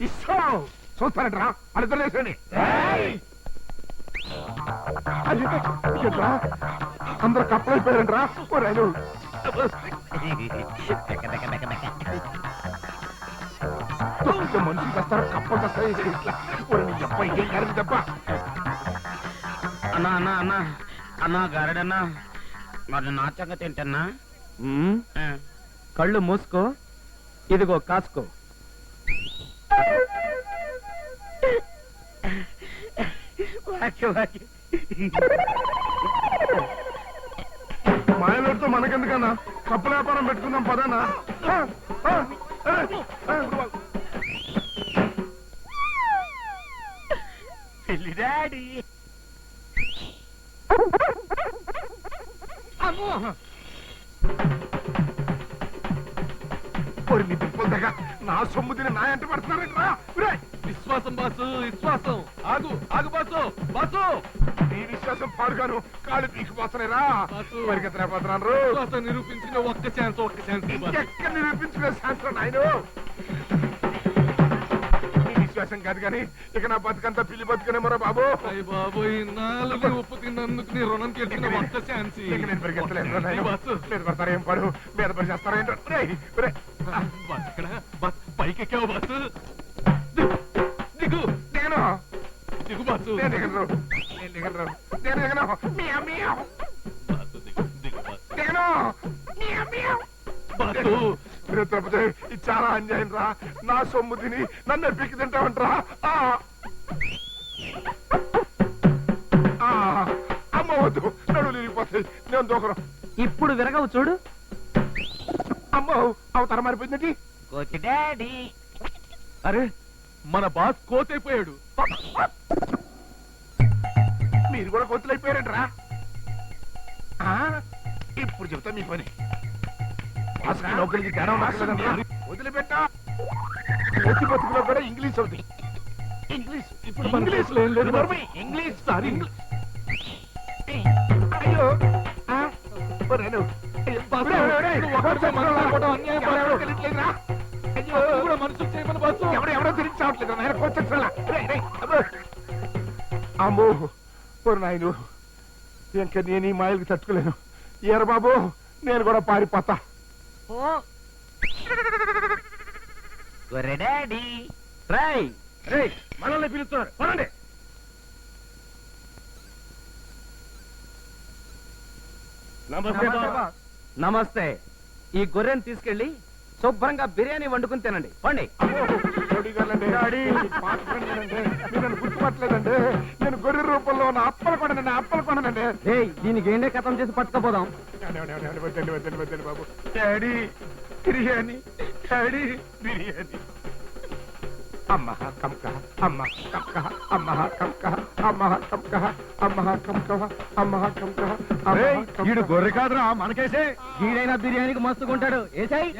ఇస్సో చూస్తారట్రా వాళ్ళిద్దరు వేసండి అందరూ కప్పలైపోయారంట్రా రైలు మనుషులు తెస్తారు కప్పలు తెస్తాయి ఇట్లా నీ అబ్బాయి తప్ప అన్నా అన్నా అన్నా అన్నా గారడన్నా మరి నా సంగతి ఏంటన్నా కళ్ళు మూసుకో ఇదిగో కాసుకో మాయలతో మనకెందుకన్నా కప్పల వ్యాపారం పెట్టుకుందాం పదానా డాడీ మీ దింపుల దగ్గర నా సొమ్ము తిని నా ఎంట పడుతున్నారంట్రా విశ్వాసం బాసు విశ్వాసం ఆగు ఆగు బాసు బాసు నీ విశ్వాసం పాడుగాను కాళ్ళు పీకిపోతున్నారా మరికెత్తనే పోతున్నాను విశ్వాసం నిరూపించిన ఒక్క ఛాన్స్ ఎక్కడ నిరూపించుకునే శాస్త్రం ఆయన విశ్వాసం కాదు కానీ ఇక నా బతుకంతా పిల్లి బతుకునేమరా బాబు అయ్య బాబు ఇన్నాళ్ళు ఉప్పు తిన్నందుకు నీ రుణం తీర్చిన ఒక్క ఛాన్స్ నేను పరిగెత్తలేదు పడతారా ఏం పడు మీద పడి చేస్తారా ఏంటో బస్ ఇక్కడ బస్ పైకి ఎక్కావు బస్సు దిగు దిగను దిగు బస్సు నేను దిగను నేను దిగను నేను దిగను బస్సు దిగు దిగు బస్సు దిగను బస్సు తిరుపతి ఇది చాలా అన్యాయం రా నా సొమ్ము తిని నన్ను ఎప్పికి తింటామంటరా అమ్మ వద్దు నడువులు ఇరిగిపోతాయి నేను దూకను ఇప్పుడు విరగవు చూడు అమ్మో అవతారం మారిపోయిందండి డాడీ అరే మన బాస్ కోతైపోయాడు మీరు కూడా కొత్తులైపోయారంటరా ఇప్పుడు చెప్తా మీ పని నౌకరికి తేడా వదిలిపెట్టా కోతి బతుకులో కూడా ఇంగ్లీష్ అవుతుంది ఇంగ్లీష్ ఇప్పుడు ఇంగ్లీష్ ఇంగ్లీష్ సారీ అయ్యో మనుషులు చేయమని బాసు ఎవడో తిరిగి చావట్లేదు ఆయన కొచ్చలా అమ్మో నాయను ఇంకా నేను ఈ మాయలకి తట్టుకోలేను ఏర బాబు నేను కూడా పారిపోతా డాడీ రేయ్ రేయ్ మనల్ని పిలుస్తున్నారు పనండి నమస్తే ఈ గొర్రెని తీసుకెళ్లి శుభ్రంగా బిర్యానీ వండుకుని తినండి పండి నేను గుర్తుపట్టలేదండి నేను గొర్రె రూపంలో ఉన్న అప్పలు కొనండి అప్పలు కొనండి దీనికి ఏండే కథం చేసి పట్టుకపోదాం వద్దండి బాబు డాడీ బిర్యానీ డాడీ బిర్యానీ అమ్మ కంక అమ్మ కంక అమ్మ కంక అమ్మ కంక అమ్మ కంక అమ్మ కంక వీడు గొర్రె కాదురా మనకేసే వీడైనా బిర్యానీకి మస్తుకుంటాడు ఏసాయి